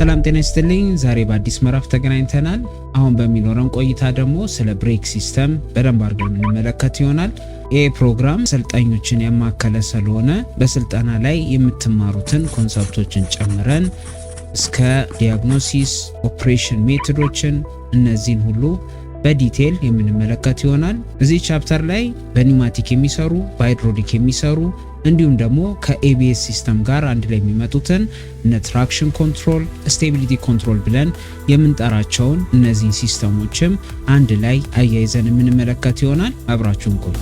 ሰላም ጤና ይስጥልኝ። ዛሬ በአዲስ ምዕራፍ ተገናኝተናል። አሁን በሚኖረን ቆይታ ደግሞ ስለ ብሬክ ሲስተም በደንብ አድርገን የምንመለከት ይሆናል። ይህ ፕሮግራም ሰልጣኞችን ያማከለ ስለሆነ በስልጠና ላይ የምትማሩትን ኮንሰፕቶችን ጨምረን እስከ ዲያግኖሲስ፣ ኦፕሬሽን ሜቶዶችን እነዚህን ሁሉ በዲቴል የምንመለከት ይሆናል። እዚህ ቻፕተር ላይ በኒውማቲክ የሚሰሩ በሃይድሮሊክ የሚሰሩ እንዲሁም ደግሞ ከኤቢኤስ ሲስተም ጋር አንድ ላይ የሚመጡትን እነ ትራክሽን ኮንትሮል፣ ስቴቢሊቲ ኮንትሮል ብለን የምንጠራቸውን እነዚህ ሲስተሞችም አንድ ላይ አያይዘን የምንመለከት ይሆናል። አብራችሁን ቆዩ።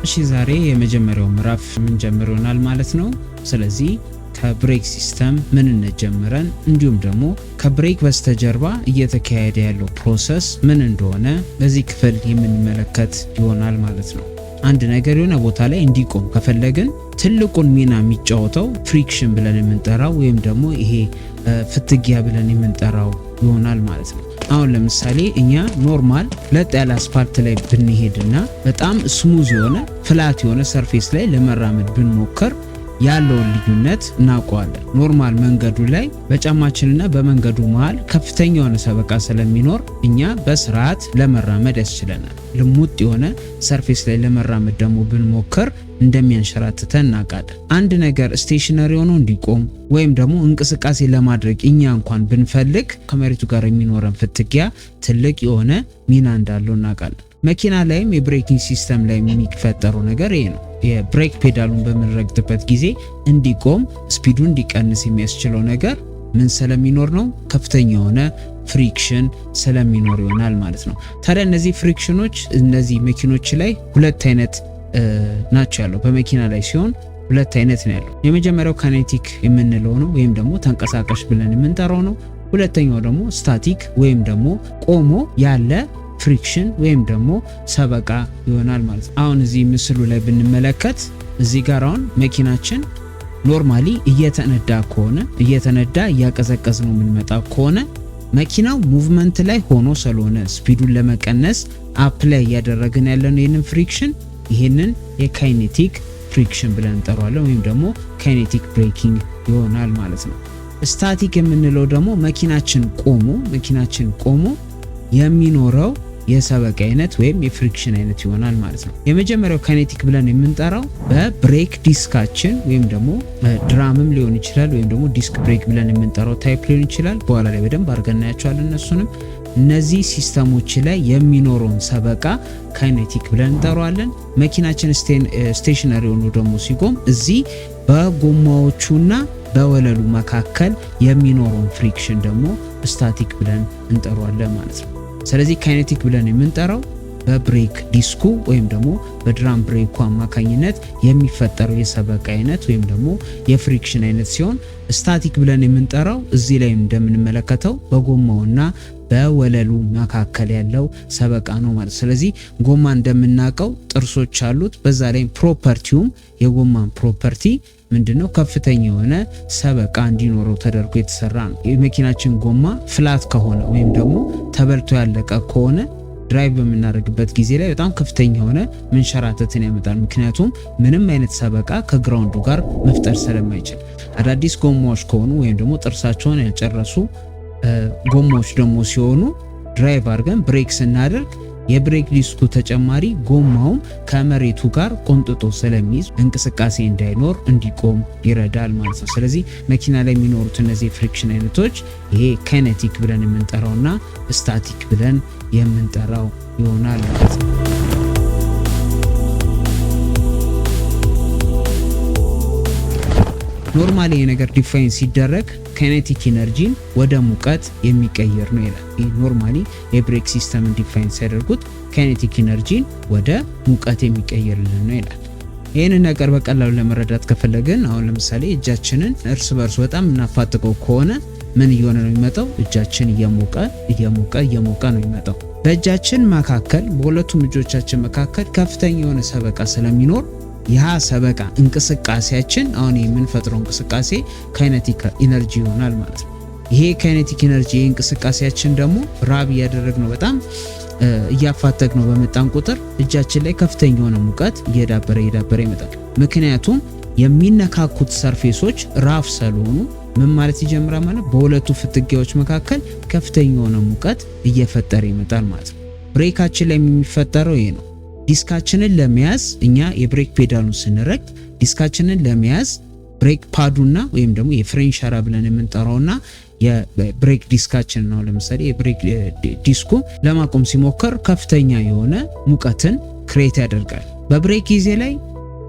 እሺ ዛሬ የመጀመሪያው ምዕራፍ የምንጀምር ይሆናል ማለት ነው። ስለዚህ ከብሬክ ሲስተም ምንነት ጀምረን እንዲሁም ደግሞ ከብሬክ በስተጀርባ እየተካሄደ ያለው ፕሮሰስ ምን እንደሆነ በዚህ ክፍል የምንመለከት ይሆናል ማለት ነው። አንድ ነገር የሆነ ቦታ ላይ እንዲቆም ከፈለግን ትልቁን ሚና የሚጫወተው ፍሪክሽን ብለን የምንጠራው ወይም ደግሞ ይሄ ፍትጊያ ብለን የምንጠራው ይሆናል ማለት ነው። አሁን ለምሳሌ እኛ ኖርማል ለጥ ያለ አስፋልት ላይ ብንሄድና በጣም ስሙዝ የሆነ ፍላት የሆነ ሰርፌስ ላይ ለመራመድ ብንሞክር ያለውን ልዩነት እናውቀዋለን። ኖርማል መንገዱ ላይ በጫማችንና በመንገዱ መሃል ከፍተኛ የሆነ ሰበቃ ስለሚኖር እኛ በስርዓት ለመራመድ ያስችለናል። ልሙጥ የሆነ ሰርፌስ ላይ ለመራመድ ደግሞ ብንሞክር እንደሚያንሸራትተን እናውቃለን። አንድ ነገር ስቴሽነሪ ሆኖ እንዲቆም ወይም ደግሞ እንቅስቃሴ ለማድረግ እኛ እንኳን ብንፈልግ ከመሬቱ ጋር የሚኖረን ፍትጊያ ትልቅ የሆነ ሚና እንዳለው እናውቃለን። መኪና ላይም የብሬኪንግ ሲስተም ላይ የሚፈጠረው ነገር ይሄ ነው። የብሬክ ፔዳሉን በምንረግጥበት ጊዜ እንዲቆም ስፒዱን እንዲቀንስ የሚያስችለው ነገር ምን ስለሚኖር ነው? ከፍተኛ የሆነ ፍሪክሽን ስለሚኖር ይሆናል ማለት ነው። ታዲያ እነዚህ ፍሪክሽኖች እነዚህ መኪኖች ላይ ሁለት አይነት ናቸው ያለው። በመኪና ላይ ሲሆን ሁለት አይነት ነው ያለው። የመጀመሪያው ካይኔቲክ የምንለው ነው ወይም ደግሞ ተንቀሳቃሽ ብለን የምንጠራው ነው። ሁለተኛው ደግሞ ስታቲክ ወይም ደግሞ ቆሞ ያለ ፍሪክሽን ወይም ደግሞ ሰበቃ ይሆናል ማለት ነው። አሁን እዚህ ምስሉ ላይ ብንመለከት እዚህ ጋር አሁን መኪናችን ኖርማሊ እየተነዳ እያቀዘቀዝ ነው የምንመጣ ከሆነ መኪናው ሙቭመንት ላይ ሆኖ ስለሆነ ስፒዱን ለመቀነስ አፕ ላይ እያደረግን ያለነው ይህንን ፍሪክሽን ይህንን የካይኔቲክ ፍሪክሽን ብለን እንጠራዋለን ወይም ደግሞ ካይኔቲክ ብሬኪንግ ይሆናል ማለት ነው። ስታቲክ የምንለው ደግሞ መኪናችን ቆሞ የሚኖረው የሰበቃ አይነት ወይም የፍሪክሽን አይነት ይሆናል ማለት ነው። የመጀመሪያው ካይኔቲክ ብለን የምንጠራው በብሬክ ዲስካችን ወይም ደግሞ ድራምም ሊሆን ይችላል ወይም ደግሞ ዲስክ ብሬክ ብለን የምንጠራው ታይፕ ሊሆን ይችላል። በኋላ ላይ በደንብ አድርገን እናያቸዋለን እነሱንም። እነዚህ ሲስተሞች ላይ የሚኖረውን ሰበቃ ካይኔቲክ ብለን እንጠራዋለን። መኪናችን ስቴሽነሪ ሆኖ ደግሞ ሲቆም እዚህ በጎማዎቹና በወለሉ መካከል የሚኖረውን ፍሪክሽን ደግሞ ስታቲክ ብለን እንጠራዋለን ማለት ነው። ስለዚህ ካይኔቲክ ብለን የምንጠራው በብሬክ ዲስኩ ወይም ደግሞ በድራም ብሬኩ አማካኝነት የሚፈጠረው የሰበቃ አይነት ወይም ደግሞ የፍሪክሽን አይነት ሲሆን ስታቲክ ብለን የምንጠራው እዚህ ላይ እንደምንመለከተው በጎማውና በወለሉ መካከል ያለው ሰበቃ ነው ማለት። ስለዚህ ጎማ እንደምናውቀው ጥርሶች አሉት። በዛ ላይ ፕሮፐርቲውም የጎማን ፕሮፐርቲ ምንድነው? ከፍተኛ የሆነ ሰበቃ እንዲኖረው ተደርጎ የተሰራ ነው። የመኪናችን ጎማ ፍላት ከሆነ ወይም ደግሞ ተበልቶ ያለቀ ከሆነ ድራይቭ በምናደርግበት ጊዜ ላይ በጣም ከፍተኛ የሆነ መንሸራተትን ያመጣል። ምክንያቱም ምንም አይነት ሰበቃ ከግራውንዱ ጋር መፍጠር ስለማይችል። አዳዲስ ጎማዎች ከሆኑ ወይም ደግሞ ጥርሳቸውን ያልጨረሱ ጎማዎች ደግሞ ሲሆኑ ድራይቭ አድርገን ብሬክ ስናደርግ የብሬክ ዲስኩ ተጨማሪ ጎማውም ከመሬቱ ጋር ቆንጥጦ ስለሚይዝ እንቅስቃሴ እንዳይኖር እንዲቆም ይረዳል ማለት ነው። ስለዚህ መኪና ላይ የሚኖሩት እነዚህ ፍሪክሽን አይነቶች ይሄ ካይኔቲክ ብለን የምንጠራውና ስታቲክ ብለን የምንጠራው ይሆናል ማለት ነው። ኖርማሊ የነገር ዲፋይን ሲደረግ ካይኔቲክ ኢነርጂን ወደ ሙቀት የሚቀየር ነው ይላል። ይህ ኖርማሊ የብሬክ ሲስተምን ዲፋይን ሲያደርጉት ካይኔቲክ ኢነርጂን ወደ ሙቀት የሚቀየርልን ነው ይላል። ይህንን ነገር በቀላሉ ለመረዳት ከፈለግን አሁን ለምሳሌ እጃችንን እርስ በርስ በጣም እናፋጥቀው ከሆነ ምን እየሆነ ነው የሚመጣው? እጃችን እየሞቀ ነው የሚመጣው። በእጃችን መካከል በሁለቱም እጆቻችን መካከል ከፍተኛ የሆነ ሰበቃ ስለሚኖር ያ ሰበቃ እንቅስቃሴያችን አሁን የምንፈጥረው እንቅስቃሴ ካይኔቲክ ኢነርጂ ይሆናል ማለት ነው። ይሄ ካይኔቲክ ኢነርጂ እንቅስቃሴያችን ደግሞ ራብ ያደረግነው በጣም እያፋተግ ነው በመጣን ቁጥር እጃችን ላይ ከፍተኛ የሆነ ሙቀት እየዳበረ ይመጣል። ምክንያቱም የሚነካኩት ሰርፌሶች ራፍ ስለሆኑ ምን ማለት ይጀምራል ማለት በሁለቱ ፍትጊያዎች መካከል ከፍተኛ የሆነ ሙቀት እየፈጠረ ይመጣል ማለት ነው። ብሬካችን ላይ የሚፈጠረው ይሄ ነው። ዲስካችንን ለመያዝ እኛ የብሬክ ፔዳሉን ስንረግጥ ዲስካችንን ለመያዝ ብሬክ ፓዱና ወይም ደግሞ የፍሬን ሸራ ብለን የምንጠራውና የብሬክ ዲስካችን ነው። ለምሳሌ የብሬክ ዲስኩ ለማቆም ሲሞከር ከፍተኛ የሆነ ሙቀትን ክሬት ያደርጋል። በብሬክ ጊዜ ላይ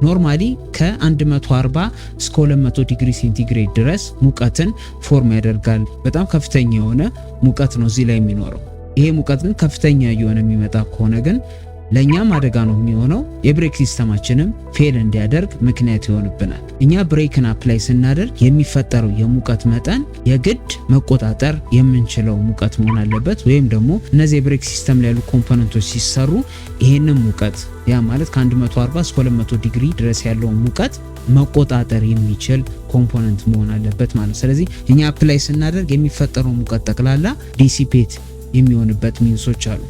ኖርማሊ ከ140 እስከ 200 ዲግሪ ሴንቲግሬድ ድረስ ሙቀትን ፎርም ያደርጋል። በጣም ከፍተኛ የሆነ ሙቀት ነው እዚህ ላይ የሚኖረው። ይሄ ሙቀት ግን ከፍተኛ እየሆነ የሚመጣ ከሆነ ግን ለኛም አደጋ ነው የሚሆነው። የብሬክ ሲስተማችንም ፌል እንዲያደርግ ምክንያት ይሆንብናል። እኛ ብሬክን አፕላይ ስናደርግ የሚፈጠረው የሙቀት መጠን የግድ መቆጣጠር የምንችለው ሙቀት መሆን አለበት። ወይም ደግሞ እነዚህ የብሬክ ሲስተም ላይ ያሉ ኮምፖነንቶች ሲሰሩ ይሄንን ሙቀት ያ ማለት ከ140 እስከ 200 ዲግሪ ድረስ ያለውን ሙቀት መቆጣጠር የሚችል ኮምፖነንት መሆን አለበት ማለት። ስለዚህ እኛ አፕላይ ስናደርግ የሚፈጠረው ሙቀት ጠቅላላ ዲሲፔት የሚሆንበት ሚንሶች አሉ።